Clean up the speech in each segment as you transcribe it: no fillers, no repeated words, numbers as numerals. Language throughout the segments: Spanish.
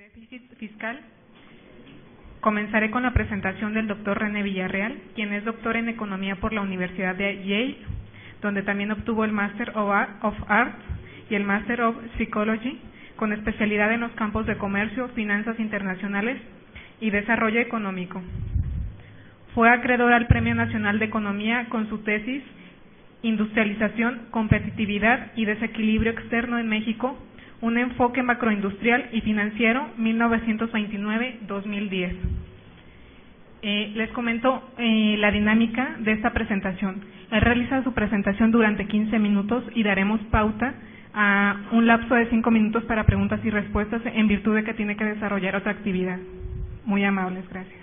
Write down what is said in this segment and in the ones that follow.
Déficit fiscal. Comenzaré con la presentación del doctor René Villarreal, quien es doctor en Economía por la Universidad de Yale, donde también obtuvo el Master of Arts y el Master of Psychology, con especialidad en los campos de comercio, finanzas internacionales y desarrollo económico. Fue acreedor al Premio Nacional de Economía con su tesis Industrialización, Competitividad y Desequilibrio Externo en México, un enfoque macroindustrial y financiero, 1929-2010. Les comento la dinámica de esta presentación. Él realiza su presentación durante 15 minutos y daremos pauta a un lapso de 5 minutos para preguntas y respuestas en virtud de que tiene que desarrollar otra actividad. Muy amables, gracias.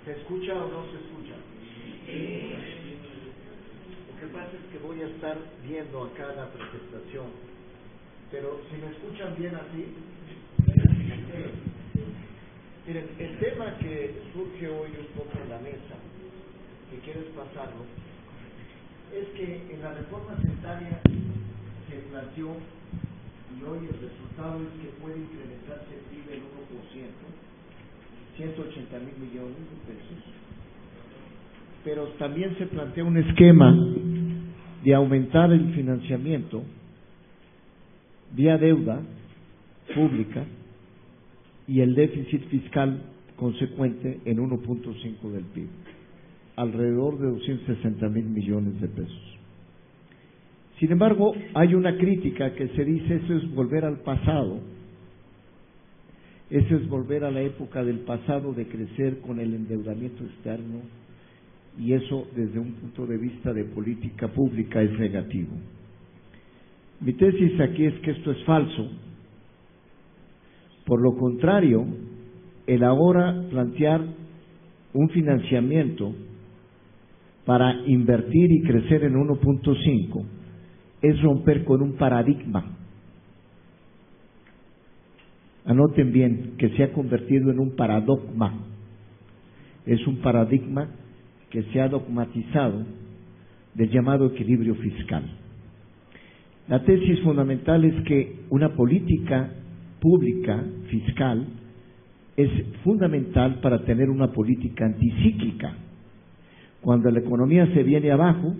¿Se escucha o no se escucha? Lo que pasa es que voy a estar viendo acá la presentación, pero si me escuchan bien así. Miren, el tema que surge hoy un poco en la mesa, que quieres pasarlo, es que en la reforma centaria se planteó, y hoy el resultado es que puede incrementarse el PIB en 1%, 180,000 millones de pesos, pero también se plantea un esquema de aumentar el financiamiento vía deuda pública y el déficit fiscal consecuente en 1.5 del PIB, alrededor de 260,000 millones de pesos. Sin embargo, hay una crítica que se dice eso es volver al pasado. Eso es volver a la época del pasado de crecer con el endeudamiento externo, y eso desde un punto de vista de política pública es negativo. Mi tesis aquí es que esto es falso. Por lo contrario, el ahora plantear un financiamiento para invertir y crecer en 1.5 es romper con un paradigma. Anoten bien que se ha convertido en un paradogma. Es un paradigma que se ha dogmatizado del llamado equilibrio fiscal. La tesis fundamental es que una política pública fiscal es fundamental para tener una política anticíclica. Cuando la economía se viene abajo,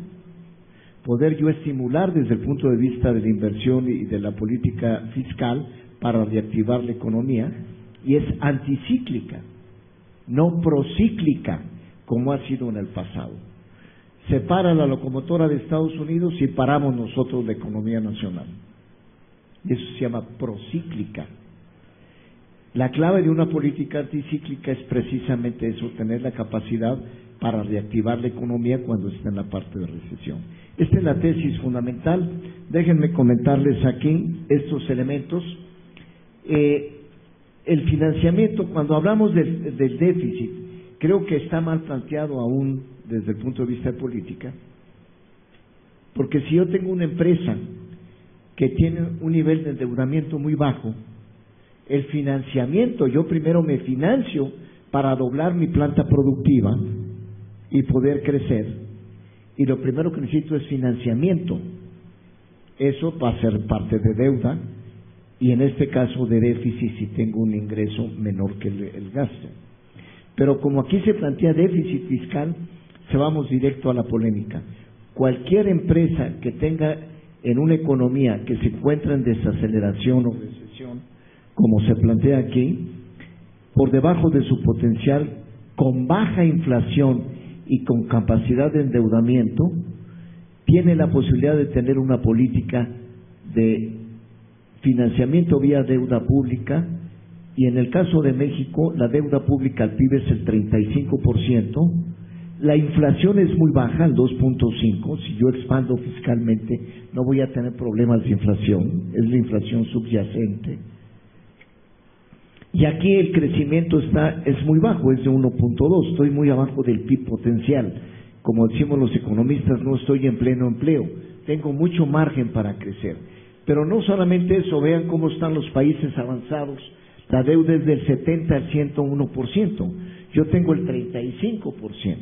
poder yo estimular desde el punto de vista de la inversión y de la política fiscal para reactivar la economía, y es anticíclica, no procíclica, como ha sido en el pasado. Se para la locomotora de Estados Unidos y paramos nosotros la economía nacional. Y eso se llama procíclica. La clave de una política anticíclica es precisamente eso, tener la capacidad para reactivar la economía cuando está en la parte de recesión. Esta es la tesis fundamental. Déjenme comentarles aquí estos elementos. El financiamiento, cuando hablamos del déficit, creo que está mal planteado aún desde el punto de vista de política, porque si yo tengo una empresa que tiene un nivel de endeudamiento muy bajo, el financiamiento, yo primero me financio para doblar mi planta productiva y poder crecer, y lo primero que necesito es financiamiento. Eso va a ser parte de deuda, y en este caso de déficit si tengo un ingreso menor que el gasto. Pero como aquí se plantea déficit fiscal, se vamos directo a la polémica. Cualquier empresa que tenga en una economía que se encuentra en desaceleración o recesión, como se plantea aquí, por debajo de su potencial, con baja inflación y con capacidad de endeudamiento, tiene la posibilidad de tener una política de financiamiento vía deuda pública, y en el caso de México la deuda pública al PIB es el 35%, la inflación es muy baja, al 2.5%, si yo expando fiscalmente no voy a tener problemas de inflación, es la inflación subyacente. Y aquí el crecimiento es muy bajo, es de 1.2, estoy muy abajo del PIB potencial. Como decimos los economistas, no estoy en pleno empleo, tengo mucho margen para crecer. Pero no solamente eso, vean cómo están los países avanzados, la deuda es del 70 al 101%, yo tengo el 35%.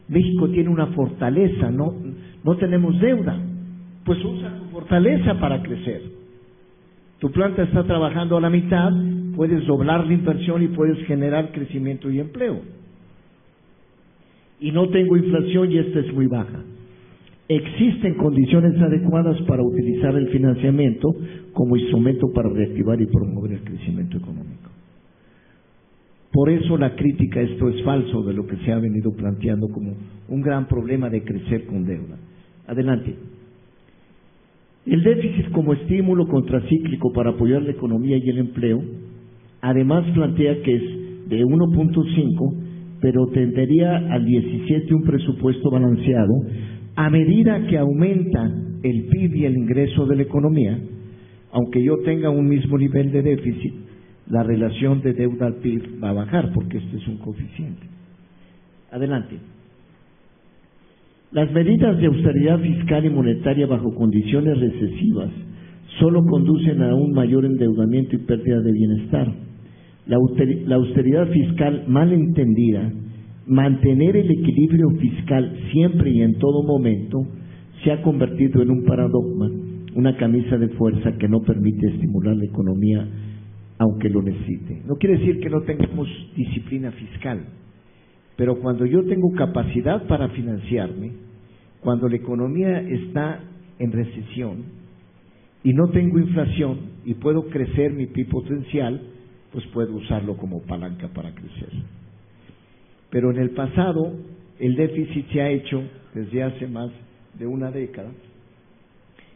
México tiene una fortaleza, no tenemos deuda, pues usa tu fortaleza para crecer. Tu planta está trabajando a la mitad, puedes doblar la inversión y puedes generar crecimiento y empleo. Y no tengo inflación y esta es muy baja. Existen condiciones adecuadas para utilizar el financiamiento como instrumento para reactivar y promover el crecimiento económico. Por eso la crítica, esto es falso, de lo que se ha venido planteando como un gran problema de crecer con deuda. Adelante. El déficit como estímulo contracíclico para apoyar la economía y el empleo, además plantea que es de 1.5, pero tendería al 17 un presupuesto balanceado a medida que aumenta el PIB y el ingreso de la economía. Aunque yo tenga un mismo nivel de déficit, la relación de deuda al PIB va a bajar porque este es un coeficiente. Adelante. Las medidas de austeridad fiscal y monetaria bajo condiciones recesivas solo conducen a un mayor endeudamiento y pérdida de bienestar. La austeridad fiscal mal entendida, mantener el equilibrio fiscal siempre y en todo momento, se ha convertido en un paradigma, una camisa de fuerza que no permite estimular la economía aunque lo necesite. No quiere decir que no tengamos disciplina fiscal, pero cuando yo tengo capacidad para financiarme, cuando la economía está en recesión y no tengo inflación y puedo crecer mi PIB potencial, pues puedo usarlo como palanca para crecer. Pero en el pasado el déficit se ha hecho desde hace más de una década,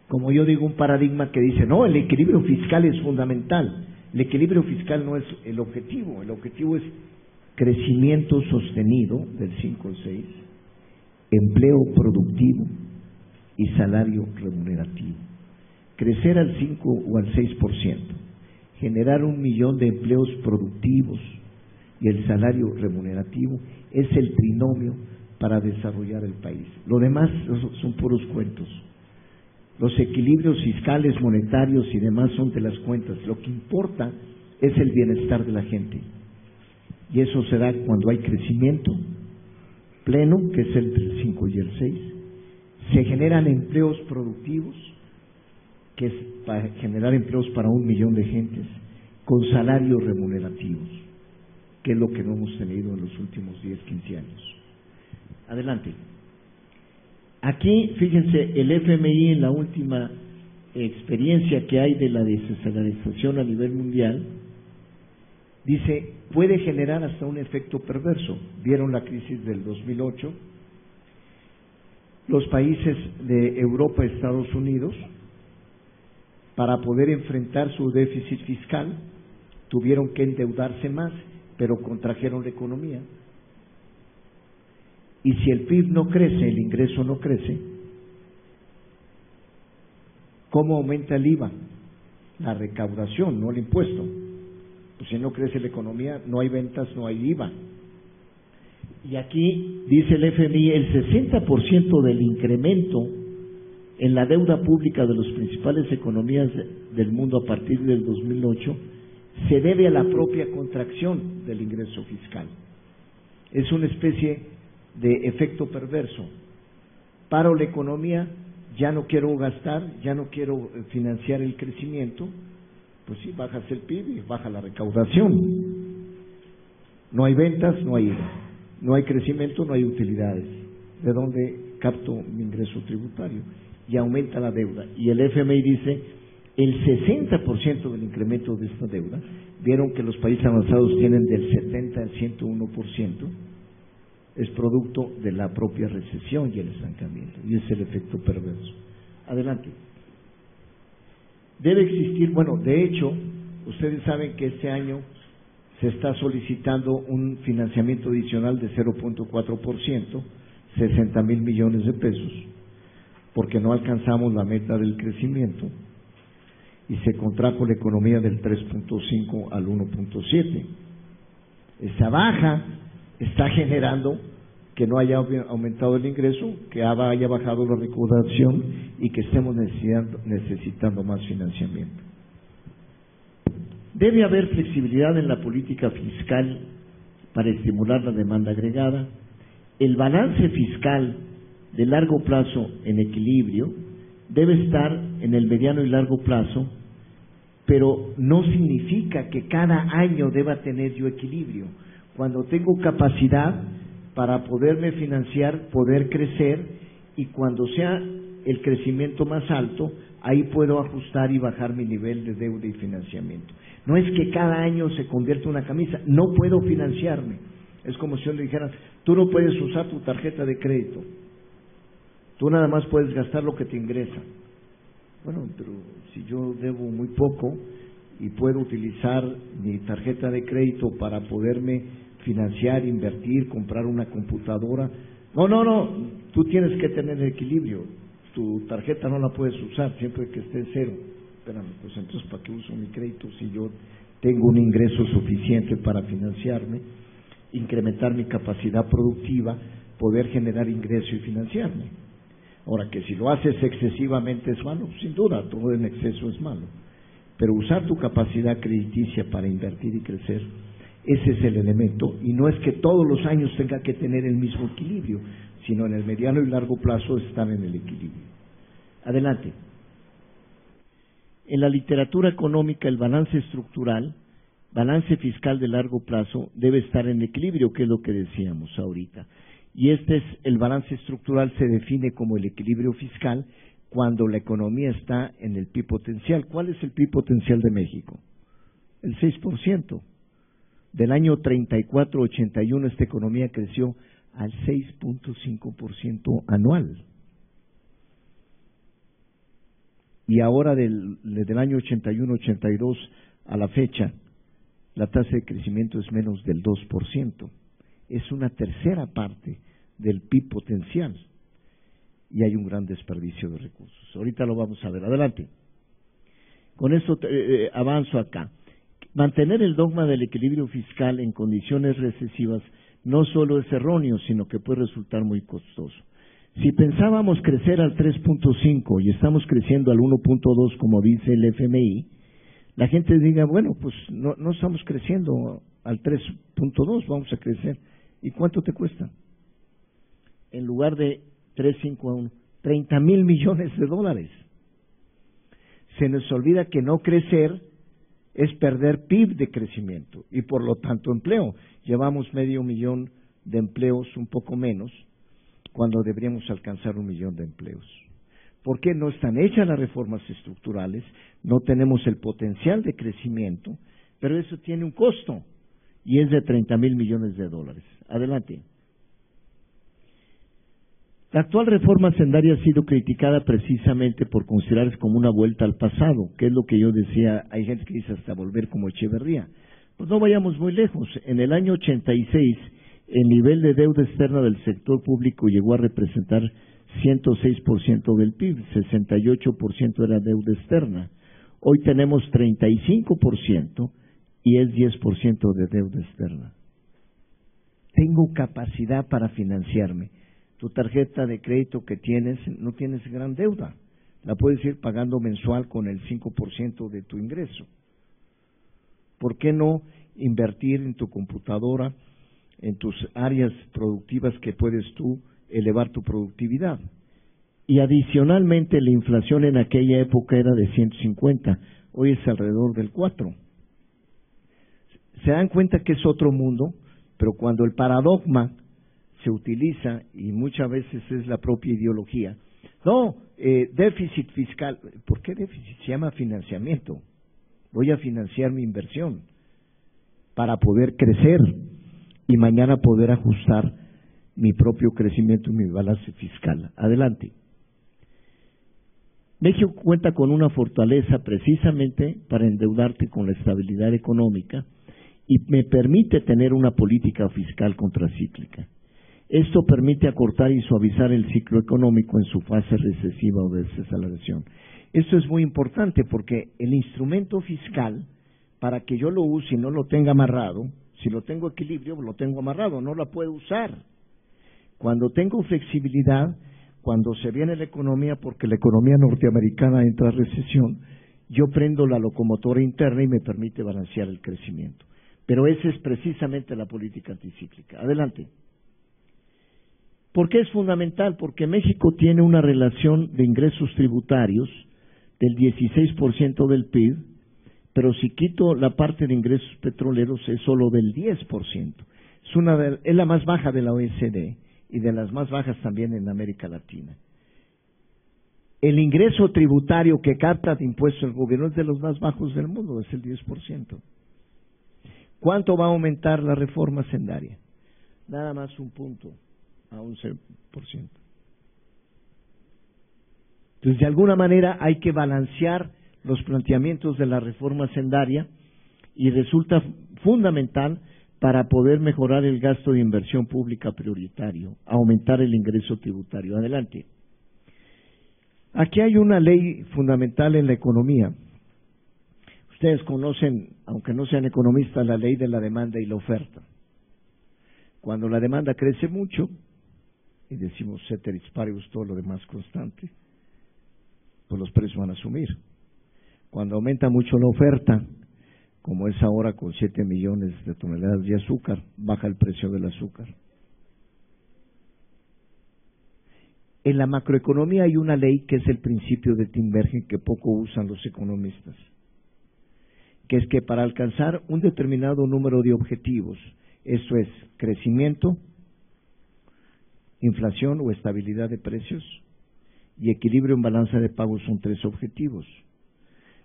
como yo digo, un paradigma que dice, no, el equilibrio fiscal es fundamental. El equilibrio fiscal no es el objetivo es crecimiento sostenido del 5 al 6, empleo productivo y salario remunerativo. Crecer al 5 o al 6%, generar 1 millón de empleos productivos y el salario remunerativo es el trinomio para desarrollar el país. Lo demás son puros cuentos. Los equilibrios fiscales, monetarios y demás son de las cuentas. Lo que importa es el bienestar de la gente. Y eso se da cuando hay crecimiento pleno, que es el del 5 y el 6. Se generan empleos productivos, que es para generar empleos para 1 millón de gentes, con salarios remunerativos, que es lo que no hemos tenido en los últimos 10, 15 años. Adelante. Aquí, fíjense, el FMI en la última experiencia que hay de la desaceleración a nivel mundial, dice, puede generar hasta un efecto perverso. ¿Vieron la crisis del 2008? Los países de Europa, Estados Unidos, para poder enfrentar su déficit fiscal, tuvieron que endeudarse más, pero contrajeron la economía. Y si el PIB no crece, el ingreso no crece, ¿cómo aumenta el IVA? La recaudación, no el impuesto. Pues si no crece la economía, no hay ventas, no hay IVA. Y aquí dice el FMI, el 60% del incremento en la deuda pública de las principales economías del mundo a partir del 2008 se debe a la propia contracción del ingreso fiscal. Es una especie de efecto perverso. Paro la economía, ya no quiero gastar, ya no quiero financiar el crecimiento, pues sí, bajas el PIB y baja la recaudación. No hay ventas, no hay IVA. No hay crecimiento, no hay utilidades. ¿De dónde capto mi ingreso tributario? Y aumenta la deuda. Y el FMI dice, el 60% del incremento de esta deuda, vieron que los países avanzados tienen del 70 al 101%, es producto de la propia recesión y el estancamiento, y es el efecto perverso. Adelante. Debe existir, bueno, de hecho, ustedes saben que este año se está solicitando un financiamiento adicional de 0.4%, 60,000 millones de pesos, porque no alcanzamos la meta del crecimiento. y se contrajo la economía del 3.5 al 1.7. Esa baja está generando que no haya aumentado el ingreso, que haya bajado la recaudación y que estemos necesitando más financiamiento. Debe haber flexibilidad en la política fiscal para estimular la demanda agregada. El balance fiscal de largo plazo en equilibrio debe estar en el mediano y largo plazo, pero no significa que cada año deba tener yo equilibrio. Cuando tengo capacidad para poderme financiar, poder crecer, y cuando sea el crecimiento más alto, ahí puedo ajustar y bajar mi nivel de deuda y financiamiento. No es que cada año se convierta en una camisa, no puedo financiarme. Es como si yo le dijera, tú no puedes usar tu tarjeta de crédito, tú nada más puedes gastar lo que te ingresa. Bueno, pero si yo debo muy poco y puedo utilizar mi tarjeta de crédito para poderme financiar, invertir, comprar una computadora. No, tú tienes que tener equilibrio. Tu tarjeta no la puedes usar siempre que esté en cero. Espérame, pues entonces ¿para qué uso mi crédito si yo tengo un ingreso suficiente para financiarme, incrementar mi capacidad productiva, poder generar ingreso y financiarme? Ahora, que si lo haces excesivamente es malo, sin duda, todo en exceso es malo. Pero usar tu capacidad crediticia para invertir y crecer, ese es el elemento, y no es que todos los años tenga que tener el mismo equilibrio, sino en el mediano y largo plazo estar en el equilibrio. Adelante. En la literatura económica, el balance estructural, balance fiscal de largo plazo, debe estar en equilibrio, que es lo que decíamos ahorita. Y el balance estructural se define como el equilibrio fiscal cuando la economía está en el PIB potencial. ¿Cuál es el PIB potencial de México? El 6%. Del año 34-81 esta economía creció al 6.5% anual. Y ahora del año 81-82 a la fecha, la tasa de crecimiento es menos del 2%. Es una tercera parte del PIB potencial. Y hay un gran desperdicio de recursos. Ahorita lo vamos a ver. Adelante. Con esto avanzo acá. Mantener el dogma del equilibrio fiscal en condiciones recesivas no solo es erróneo, sino que puede resultar muy costoso. Si pensábamos crecer al 3.5 y estamos creciendo al 1.2, como dice el FMI, la gente diga, bueno, pues no estamos creciendo al 3.2, vamos a crecer. ¿Y cuánto te cuesta? En lugar de 3.5 a 1, 30,000 millones de dólares. Se nos olvida que no crecer es perder PIB de crecimiento y por lo tanto empleo. Llevamos 500,000 de empleos, un poco menos, cuando deberíamos alcanzar 1,000,000 de empleos. ¿Por qué no están hechas las reformas estructurales? No tenemos el potencial de crecimiento, pero eso tiene un costo y es de 30,000 millones de dólares. Adelante. La actual reforma hacendaria ha sido criticada precisamente por considerarse como una vuelta al pasado, que es lo que yo decía, hay gente que dice hasta volver como Echeverría. Pues no vayamos muy lejos. En el año 86, el nivel de deuda externa del sector público llegó a representar 106% del PIB, 68% era deuda externa. Hoy tenemos 35% y es 10% de deuda externa. Tengo capacidad para financiarme. Tu tarjeta de crédito que tienes, no tienes gran deuda, la puedes ir pagando mensual con el 5% de tu ingreso. ¿Por qué no invertir en tu computadora, en tus áreas productivas que puedes tú elevar tu productividad? Y adicionalmente la inflación en aquella época era de 150, hoy es alrededor del 4. ¿Se dan cuenta que es otro mundo? Pero cuando el paradigma se utiliza, y muchas veces es la propia ideología, déficit fiscal. ¿Por qué déficit? Se llama financiamiento. Voy a financiar mi inversión para poder crecer y mañana poder ajustar mi propio crecimiento y mi balance fiscal. Adelante. México cuenta con una fortaleza precisamente para endeudarte con la estabilidad económica y me permite tener una política fiscal contracíclica. Esto permite acortar y suavizar el ciclo económico en su fase recesiva o de desaceleración. Esto es muy importante porque el instrumento fiscal, para que yo lo use y no lo tenga amarrado, si lo tengo equilibrio, lo tengo amarrado, no la puedo usar. Cuando tengo flexibilidad, cuando se viene la economía, porque la economía norteamericana entra a recesión, yo prendo la locomotora interna y me permite balancear el crecimiento. Pero esa es precisamente la política anticíclica. Adelante. ¿Por qué es fundamental? Porque México tiene una relación de ingresos tributarios del 16% del PIB, pero si quito la parte de ingresos petroleros es solo del 10%. Es la más baja de la OECD y de las más bajas también en América Latina. El ingreso tributario que capta de impuestos el gobierno es de los más bajos del mundo, es el 10%. ¿Cuánto va a aumentar la reforma hacendaria? Nada más un punto, a 11%. Entonces, de alguna manera hay que balancear los planteamientos de la reforma hacendaria y resulta fundamental para poder mejorar el gasto de inversión pública prioritario, aumentar el ingreso tributario. Adelante. Aquí hay una ley fundamental en la economía. Ustedes conocen, aunque no sean economistas, la ley de la demanda y la oferta. Cuando la demanda crece mucho, y decimos ceteris paribus, todo lo demás constante, pues los precios van a subir. Cuando aumenta mucho la oferta, como es ahora con 7 millones de toneladas de azúcar, baja el precio del azúcar. En la macroeconomía hay una ley que es el principio de Tinbergen que poco usan los economistas, que es que para alcanzar un determinado número de objetivos, esto es crecimiento, inflación o estabilidad de precios y equilibrio en balanza de pagos son 3 objetivos.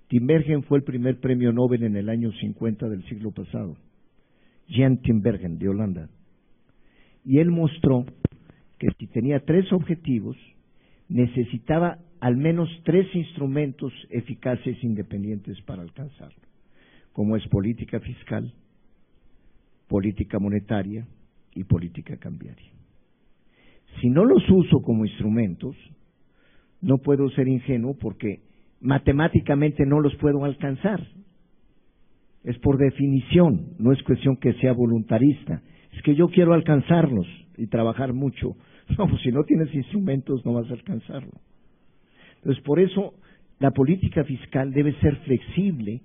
Tinbergen fue el primer premio Nobel en el año 50 del siglo pasado, Jan Tinbergen de Holanda, y él mostró que si tenía 3 objetivos, necesitaba al menos 3 instrumentos eficaces independientes para alcanzarlo, como es política fiscal, política monetaria y política cambiaria. Si no los uso como instrumentos, no puedo ser ingenuo porque matemáticamente no los puedo alcanzar. Es por definición, no es cuestión que sea voluntarista. Es que yo quiero alcanzarlos y trabajar mucho. No, pues si no tienes instrumentos no vas a alcanzarlo. Entonces, por eso la política fiscal debe ser flexible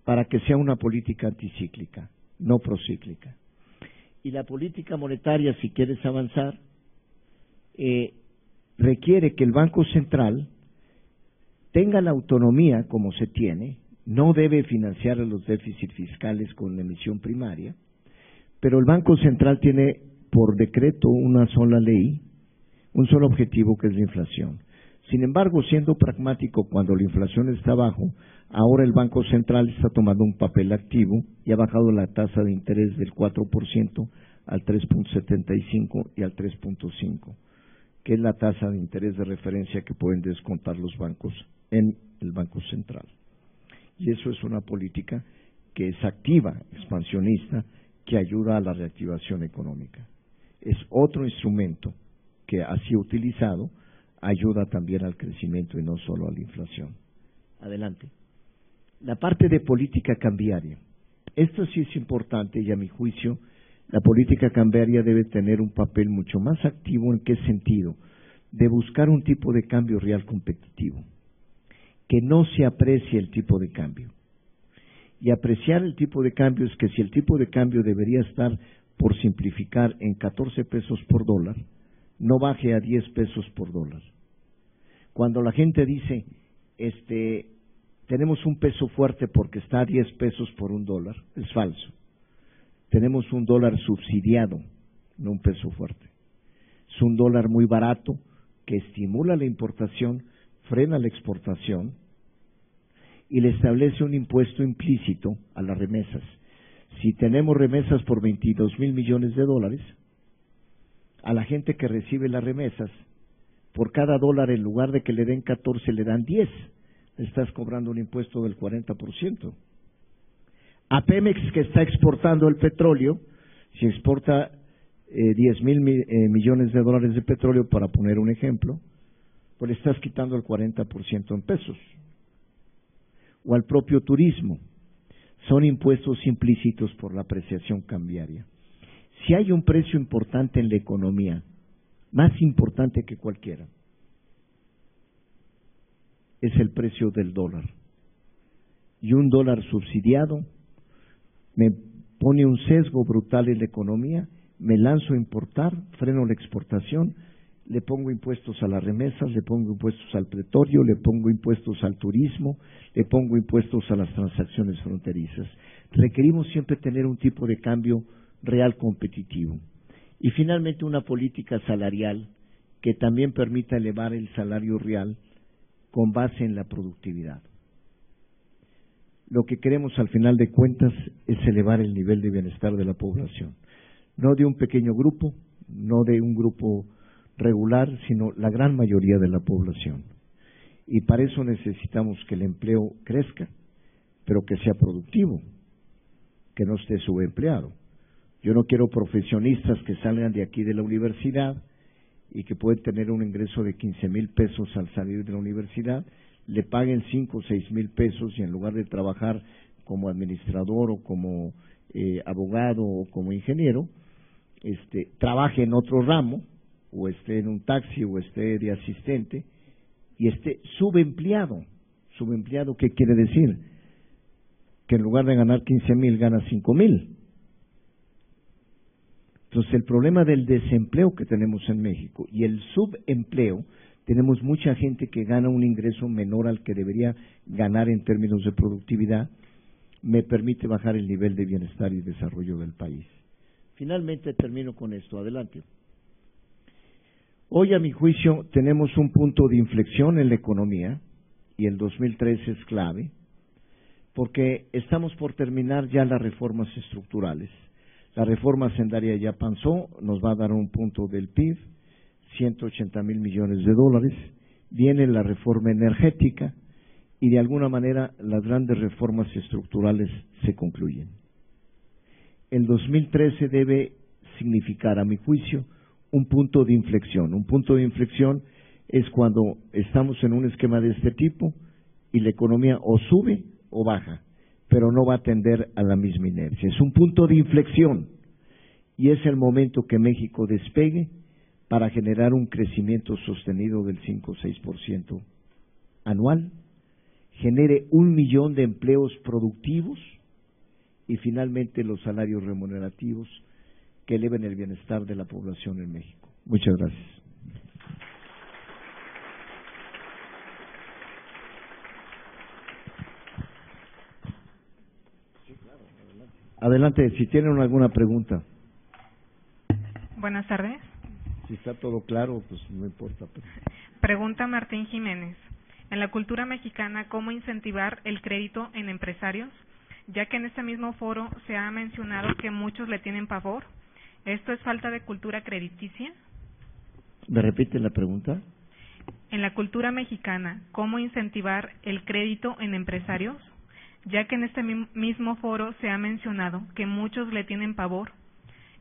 para que sea una política anticíclica, no procíclica. Y la política monetaria, si quieres avanzar, requiere que el Banco Central tenga la autonomía como se tiene, no debe financiar los déficits fiscales con emisión primaria, pero el Banco Central tiene por decreto una sola ley, un solo objetivo que es la inflación. Sin embargo, siendo pragmático, cuando la inflación está abajo, ahora el Banco Central está tomando un papel activo y ha bajado la tasa de interés del 4% al 3.75 y al 3.5, que es la tasa de interés de referencia que pueden descontar los bancos en el Banco Central. Y eso es una política que es activa, expansionista, que ayuda a la reactivación económica. Es otro instrumento que, así utilizado, ayuda también al crecimiento y no solo a la inflación. Adelante. La parte de política cambiaria. Esto sí es importante y a mi juicio la política cambiaria debe tener un papel mucho más activo. ¿En qué sentido? De buscar un tipo de cambio real competitivo, que no se aprecie el tipo de cambio. Y apreciar el tipo de cambio es que si el tipo de cambio debería estar, por simplificar, en 14 pesos por dólar, no baje a 10 pesos por dólar. Cuando la gente dice, tenemos un peso fuerte porque está a 10 pesos por $1, es falso. Tenemos un dólar subsidiado, no un peso fuerte. Es un dólar muy barato que estimula la importación, frena la exportación y le establece un impuesto implícito a las remesas. Si tenemos remesas por 22,000 millones de dólares, a la gente que recibe las remesas, por cada dólar, en lugar de que le den 14, le dan 10. Le estás cobrando un impuesto del 40%. A Pemex, que está exportando el petróleo, si exporta 10,000 millones de dólares de petróleo, para poner un ejemplo, pues le estás quitando el 40% en pesos, o al propio turismo. Son impuestos implícitos por la apreciación cambiaria. Si hay un precio importante en la economía, más importante que cualquiera, es el precio del dólar. Y un dólar subsidiado me pone un sesgo brutal en la economía, me lanzo a importar, freno la exportación, le pongo impuestos a las remesas, le pongo impuestos al petróleo, le pongo impuestos al turismo, le pongo impuestos a las transacciones fronterizas. Requerimos siempre tener un tipo de cambio real competitivo. Y finalmente una política salarial que también permita elevar el salario real con base en la productividad. Lo que queremos al final de cuentas es elevar el nivel de bienestar de la población, no de un pequeño grupo, no de un grupo regular, sino la gran mayoría de la población. Y para eso necesitamos que el empleo crezca, pero que sea productivo, que no esté subempleado. Yo no quiero profesionistas que salgan de aquí de la universidad y que pueden tener un ingreso de 15,000 pesos al salir de la universidad, le paguen 5 o 6,000 pesos y en lugar de trabajar como administrador o como abogado o como ingeniero, trabaje en otro ramo, o esté en un taxi o esté de asistente y esté subempleado. ¿Subempleado qué quiere decir? Que en lugar de ganar 15,000 gana 5,000. Entonces el problema del desempleo que tenemos en México y el subempleo, tenemos mucha gente que gana un ingreso menor al que debería ganar en términos de productividad, me permite bajar el nivel de bienestar y desarrollo del país. Finalmente termino con esto, adelante. Hoy, a mi juicio, tenemos un punto de inflexión en la economía, y el 2013 es clave, porque estamos por terminar ya las reformas estructurales. La reforma hacendaria ya pasó, nos va a dar un punto del PIB, 180,000 millones de dólares, viene la reforma energética, y de alguna manera las grandes reformas estructurales se concluyen. El 2013 debe significar, a mi juicio, un punto de inflexión. Un punto de inflexión es cuando estamos en un esquema de este tipo y la economía o sube o baja, pero no va a tender a la misma inercia. Es un punto de inflexión y es el momento que México despegue para generar un crecimiento sostenido del 5 o 6% anual, genere 1,000,000 de empleos productivos y finalmente los salarios remunerativos que eleven el bienestar de la población en México. Muchas gracias. Adelante, si tienen alguna pregunta. Buenas tardes. Si está todo claro, pues no importa. Pregunta Martín Jiménez. En la cultura mexicana, ¿cómo incentivar el crédito en empresarios? Ya que en este mismo foro se ha mencionado que muchos le tienen pavor. ¿Esto es falta de cultura crediticia? ¿Me repite la pregunta? En la cultura mexicana, ¿cómo incentivar el crédito en empresarios? Ya que en este mismo foro se ha mencionado que muchos le tienen pavor.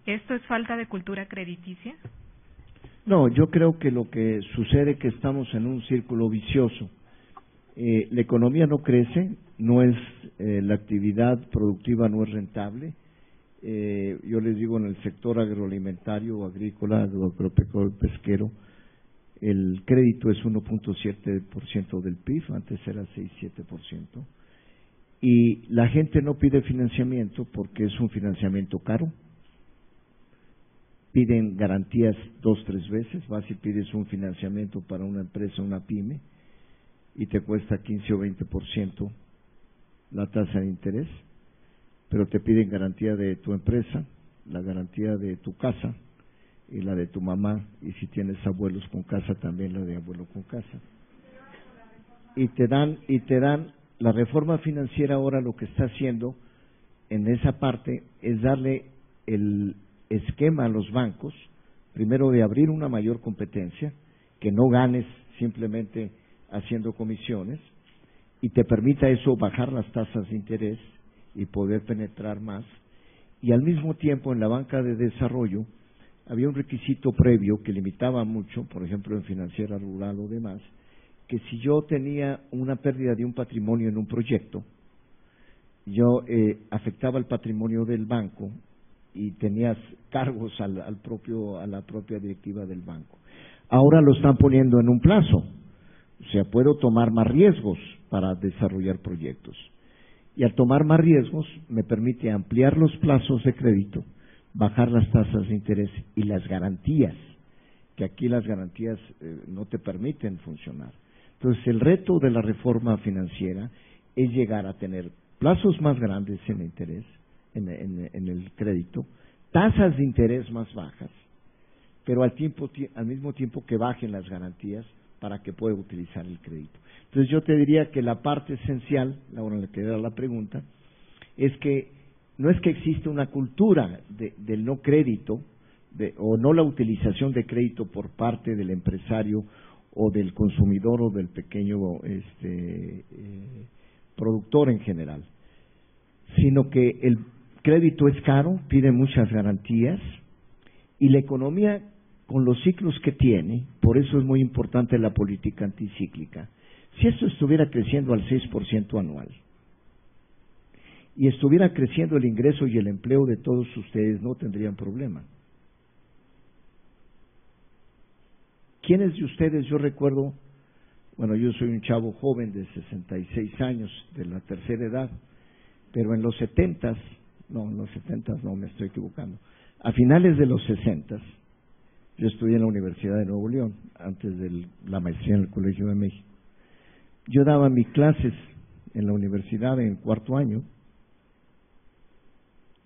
¿Esto es falta de cultura crediticia? No, yo creo que lo que sucede es que estamos en un círculo vicioso. La economía no crece, no es la actividad productiva no es rentable. Yo les digo, en el sector agroalimentario, agrícola, agropecuario, pesquero, el crédito es 1.7% del PIB, antes era 6-7%, y la gente no pide financiamiento porque es un financiamiento caro. Piden garantías 2-3 veces, vas y pides un financiamiento para una empresa, una pyme, y te cuesta 15 o 20% la tasa de interés, pero te piden garantía de tu empresa, la garantía de tu casa y la de tu mamá, y si tienes abuelos con casa también la de abuelo con casa. Y te dan la reforma financiera. Ahora lo que está haciendo en esa parte es darle el esquema a los bancos, primero de abrir una mayor competencia, que no ganes simplemente haciendo comisiones, y te permita eso bajar las tasas de interés y poder penetrar más. Y al mismo tiempo en la banca de desarrollo había un requisito previo que limitaba mucho, por ejemplo en financiera rural o demás, que si yo tenía una pérdida de un patrimonio en un proyecto, yo afectaba el patrimonio del banco y tenías cargos a la propia directiva del banco. Ahora lo están poniendo en un plazo, o sea, puedo tomar más riesgos para desarrollar proyectos. Y al tomar más riesgos me permite ampliar los plazos de crédito, bajar las tasas de interés y las garantías, que aquí las garantías no te permiten funcionar. Entonces, el reto de la reforma financiera es llegar a tener plazos más grandes en interés, en el crédito, tasas de interés más bajas, pero al mismo tiempo que bajen las garantías para que pueda utilizar el crédito. Entonces, yo te diría que la parte esencial, ahora le queda la pregunta, es que no es que existe una cultura del no crédito o no la utilización de crédito por parte del empresario o del consumidor o del pequeño productor en general, sino que el crédito es caro, pide muchas garantías y la economía con los ciclos que tiene, por eso es muy importante la política anticíclica. Si esto estuviera creciendo al 6% anual y estuviera creciendo el ingreso y el empleo de todos ustedes, no tendrían problema. ¿Quiénes de ustedes? Yo recuerdo, bueno, yo soy un chavo joven de 66 años, de la tercera edad, pero en los 70s, no, me estoy equivocando, a finales de los 60s, yo estudié en la Universidad de Nuevo León, antes de la maestría en el Colegio de México. Yo daba mis clases en la universidad en cuarto año,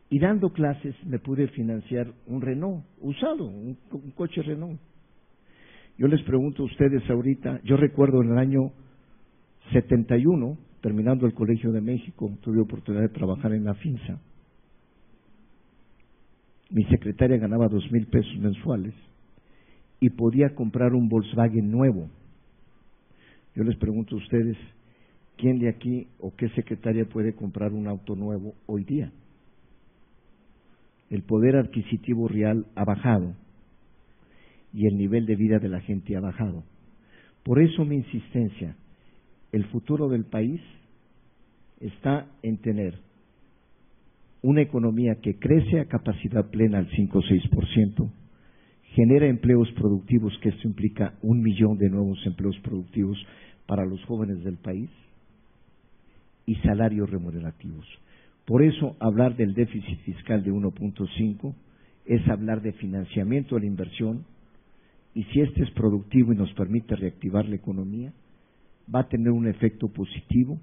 y dando clases me pude financiar un Renault usado, un coche Renault. Yo les pregunto a ustedes ahorita, yo recuerdo en el año 71, terminando el Colegio de México, tuve oportunidad de trabajar en la FINSA. Mi secretaria ganaba 2,000 pesos mensuales y podía comprar un Volkswagen nuevo. Yo les pregunto a ustedes, ¿quién de aquí o qué secretaria puede comprar un auto nuevo hoy día? El poder adquisitivo real ha bajado y el nivel de vida de la gente ha bajado. Por eso mi insistencia, el futuro del país está en tener una economía que crece a capacidad plena al 5 o 6%, genera empleos productivos, que esto implica 1 millón de nuevos empleos productivos para los jóvenes del país, y salarios remunerativos. Por eso hablar del déficit fiscal de 1.5 es hablar de financiamiento de la inversión, y si este es productivo y nos permite reactivar la economía, va a tener un efecto positivo,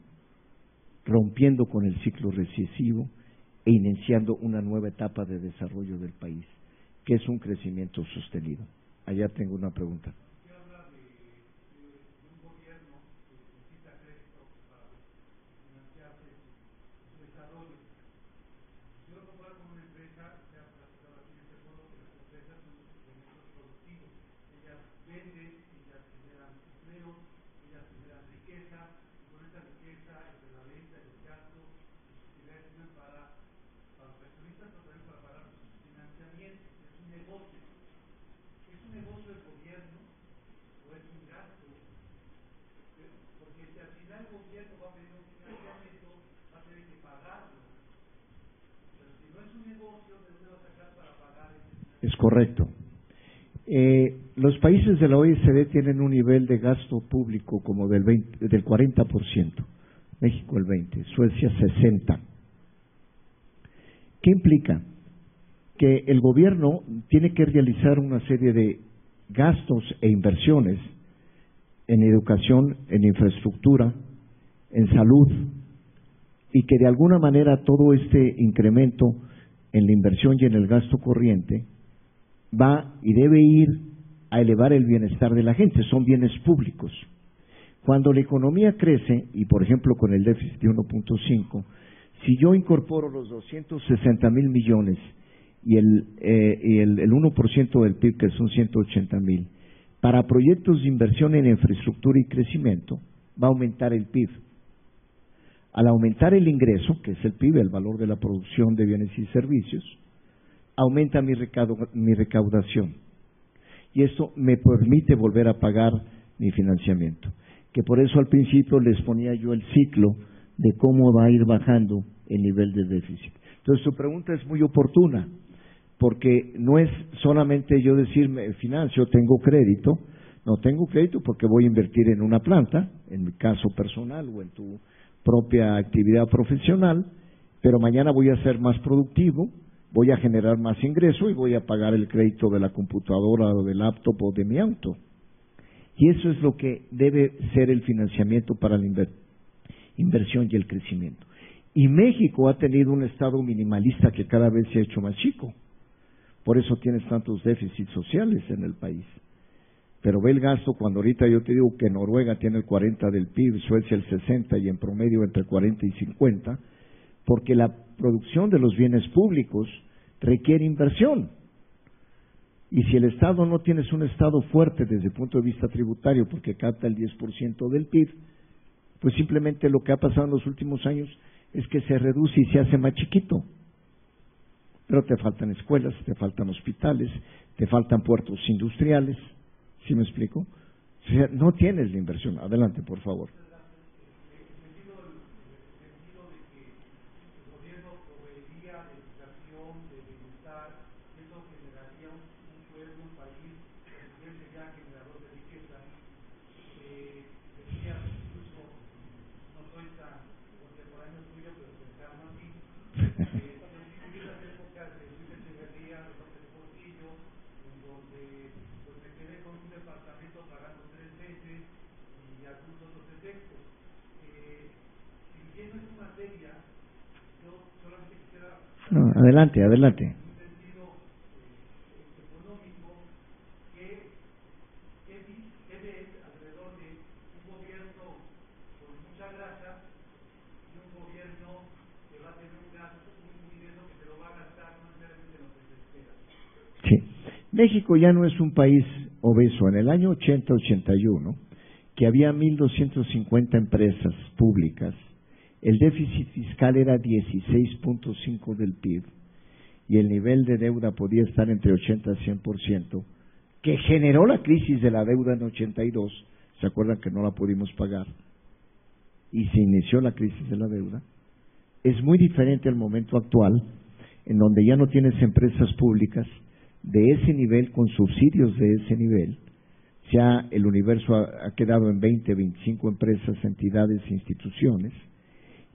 rompiendo con el ciclo recesivo e iniciando una nueva etapa de desarrollo del país, que es un crecimiento sostenido. Allá tengo una pregunta. Es correcto. Los países de la OECD tienen un nivel de gasto público como del 40%, México el 20%, Suecia 60%. ¿Qué implica? Que el gobierno tiene que realizar una serie de gastos e inversiones en educación, en infraestructura, en salud, y que de alguna manera todo este incremento en la inversión y en el gasto corriente va y debe ir a elevar el bienestar de la gente, son bienes públicos. Cuando la economía crece, y por ejemplo con el déficit de 1.5, si yo incorporo los 260,000 millones y el 1% del PIB, que son 180,000, para proyectos de inversión en infraestructura y crecimiento, va a aumentar el PIB. Al aumentar el ingreso, que es el PIB, el valor de la producción de bienes y servicios, aumenta mi recaudación. Y esto me permite volver a pagar mi financiamiento. que por eso al principio les ponía yo el ciclo de cómo va a ir bajando el nivel de déficit. Entonces, su pregunta es muy oportuna, porque no es solamente yo decirme, financio, tengo crédito. No tengo crédito porque voy a invertir en una planta, en mi caso personal o en tu propia actividad profesional, pero mañana voy a ser más productivo, voy a generar más ingreso y voy a pagar el crédito de la computadora o del laptop o de mi auto. Y eso es lo que debe ser el financiamiento para la inversión y el crecimiento. Y México ha tenido un estado minimalista que cada vez se ha hecho más chico. Por eso tienes tantos déficits sociales en el país. Pero ve el gasto cuando ahorita yo te digo que Noruega tiene el 40 del PIB, Suecia el 60 y en promedio entre 40 y 50, porque la producción de los bienes públicos requiere inversión. Y si el Estado no tienes un Estado fuerte desde el punto de vista tributario, porque capta el 10% del PIB, pues simplemente lo que ha pasado en los últimos años es que se reduce y se hace más chiquito. Pero te faltan escuelas, te faltan hospitales, te faltan puertos industriales. ¿Sí me explico? O sea, no tienes la inversión. Adelante, por favor. No, adelante, adelante. Sí. México ya no es un país obeso. En el año 80-81, que había 1.250 empresas públicas, el déficit fiscal era 16.5 del PIB y el nivel de deuda podía estar entre 80 y 100%, que generó la crisis de la deuda en 82. ¿Se acuerdan que no la pudimos pagar? Y se inició la crisis de la deuda. Es muy diferente al momento actual, en donde ya no tienes empresas públicas de ese nivel con subsidios de ese nivel. Ya el universo ha quedado en 20, 25 empresas, entidades e instituciones.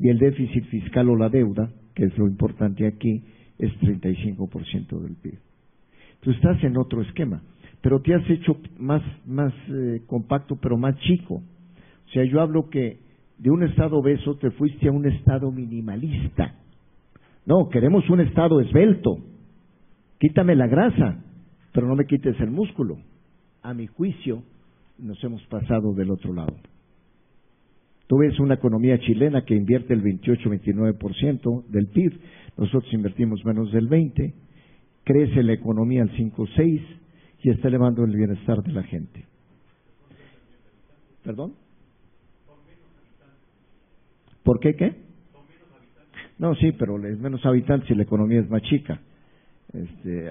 Y el déficit fiscal o la deuda, que es lo importante aquí, es 35% del PIB. Tú estás en otro esquema, pero te has hecho más compacto, pero más chico. O sea, yo hablo que de un estado obeso te fuiste a un estado minimalista. No, queremos un estado esbelto. Quítame la grasa, pero no me quites el músculo. A mi juicio, nos hemos pasado del otro lado. Tú ves una economía chilena que invierte el 28-29% del PIB, nosotros invertimos menos del 20%, crece la economía al 5-6% y está elevando el bienestar de la gente. ¿Perdón? ¿Por qué qué? No, sí, pero es menos habitantes y la economía es más chica.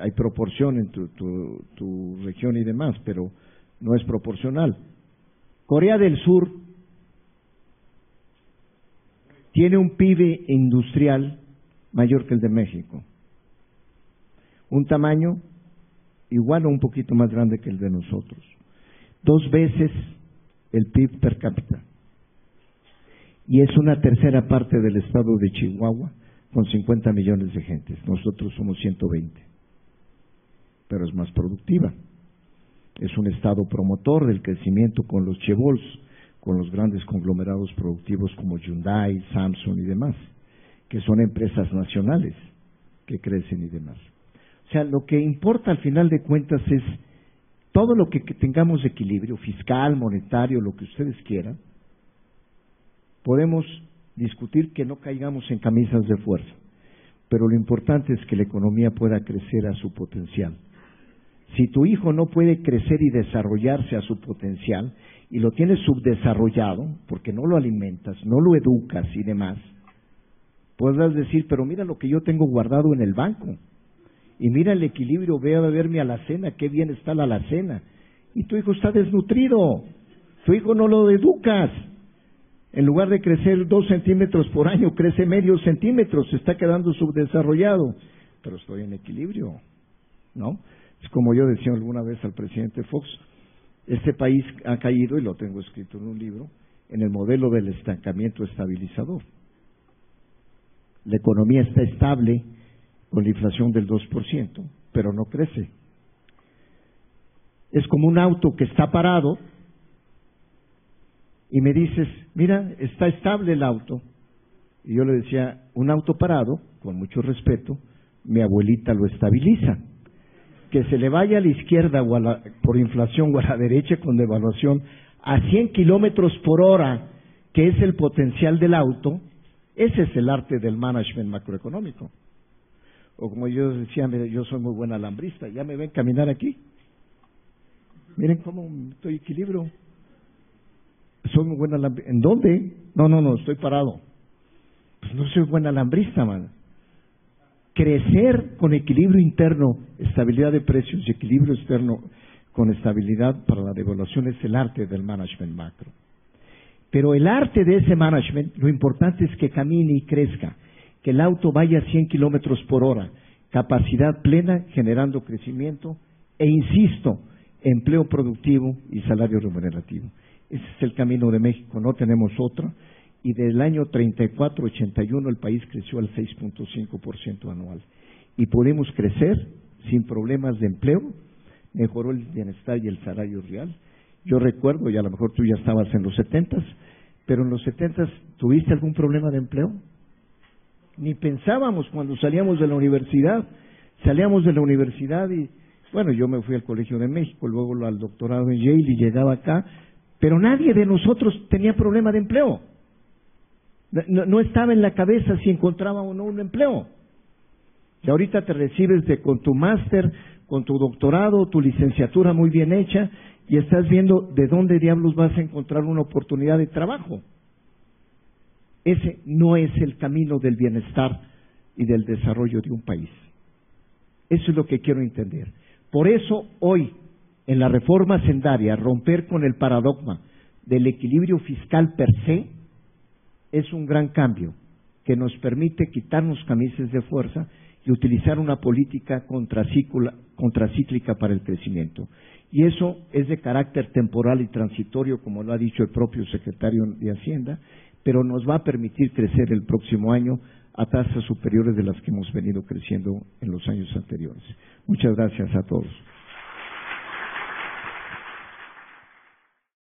Hay proporción en tu región y demás, pero no es proporcional. Corea del Sur tiene un PIB industrial mayor que el de México. Un tamaño igual o un poquito más grande que el de nosotros. 2 veces el PIB per cápita. Y es una tercera parte del estado de Chihuahua con 50 millones de gentes. Nosotros somos 120. Pero es más productiva. Es un estado promotor del crecimiento con los chaebols, con los grandes conglomerados productivos como Hyundai, Samsung y demás, que son empresas nacionales que crecen y demás. O sea, lo que importa al final de cuentas es todo lo que tengamos de equilibrio fiscal, monetario, lo que ustedes quieran. Podemos discutir que no caigamos en camisas de fuerza, pero lo importante es que la economía pueda crecer a su potencial. Si tu hijo no puede crecer y desarrollarse a su potencial y lo tienes subdesarrollado porque no lo alimentas, no lo educas y demás, podrás decir, pero mira lo que yo tengo guardado en el banco y mira el equilibrio, ve a ver mi alacena, qué bien está la alacena, y tu hijo está desnutrido. Tu hijo no lo educas. En lugar de crecer 2 centímetros por año, crece medio centímetro, se está quedando subdesarrollado. Pero estoy en equilibrio, ¿no? Es como yo decía alguna vez al presidente Fox, este país ha caído, y lo tengo escrito en un libro, en el modelo del estancamiento estabilizador. La economía está estable con la inflación del 2%, pero no crece. Es como un auto que está parado y me dices, mira, está estable el auto. Y yo le decía, un auto parado, con mucho respeto, mi abuelita lo estabiliza. Que se le vaya a la izquierda o por inflación o a la derecha con devaluación a 100 kilómetros por hora, que es el potencial del auto, ese es el arte del management macroeconómico. O como yo decía, mire, yo soy muy buen alambrista, ¿ya me ven caminar aquí? Miren cómo estoy equilibrio. Soy muy buen alambrista. ¿En dónde? No, estoy parado. Pues no soy buen alambrista, man. Crecer con equilibrio interno, estabilidad de precios y equilibrio externo con estabilidad para la devaluación es el arte del management macro. Pero el arte de ese management, lo importante es que camine y crezca, que el auto vaya a 100 kilómetros por hora, capacidad plena generando crecimiento e, insisto, empleo productivo y salario remunerativo. Ese es el camino de México, no tenemos otro. Y del año 34-81 el país creció al 6.5% anual. Y pudimos crecer sin problemas de empleo, mejoró el bienestar y el salario real. Yo recuerdo, y a lo mejor tú ya estabas en los 70s, pero en los 70s, ¿tuviste algún problema de empleo? Ni pensábamos cuando salíamos de la universidad. Salíamos de la universidad y, bueno, yo me fui al Colegio de México, luego al doctorado en Yale y llegaba acá, pero nadie de nosotros tenía problema de empleo. No estaba en la cabeza si encontraba o no un empleo. Y ahorita te recibes con tu máster, con tu doctorado, tu licenciatura muy bien hecha, y estás viendo de dónde diablos vas a encontrar una oportunidad de trabajo. Ese no es el camino del bienestar y del desarrollo de un país. Eso es lo que quiero entender. Por eso hoy, en la reforma hacendaria, romper con el paradigma del equilibrio fiscal per se, es un gran cambio que nos permite quitarnos camisas de fuerza y utilizar una política contracíclica para el crecimiento. Y eso es de carácter temporal y transitorio, como lo ha dicho el propio secretario de Hacienda, pero nos va a permitir crecer el próximo año a tasas superiores de las que hemos venido creciendo en los años anteriores. Muchas gracias a todos.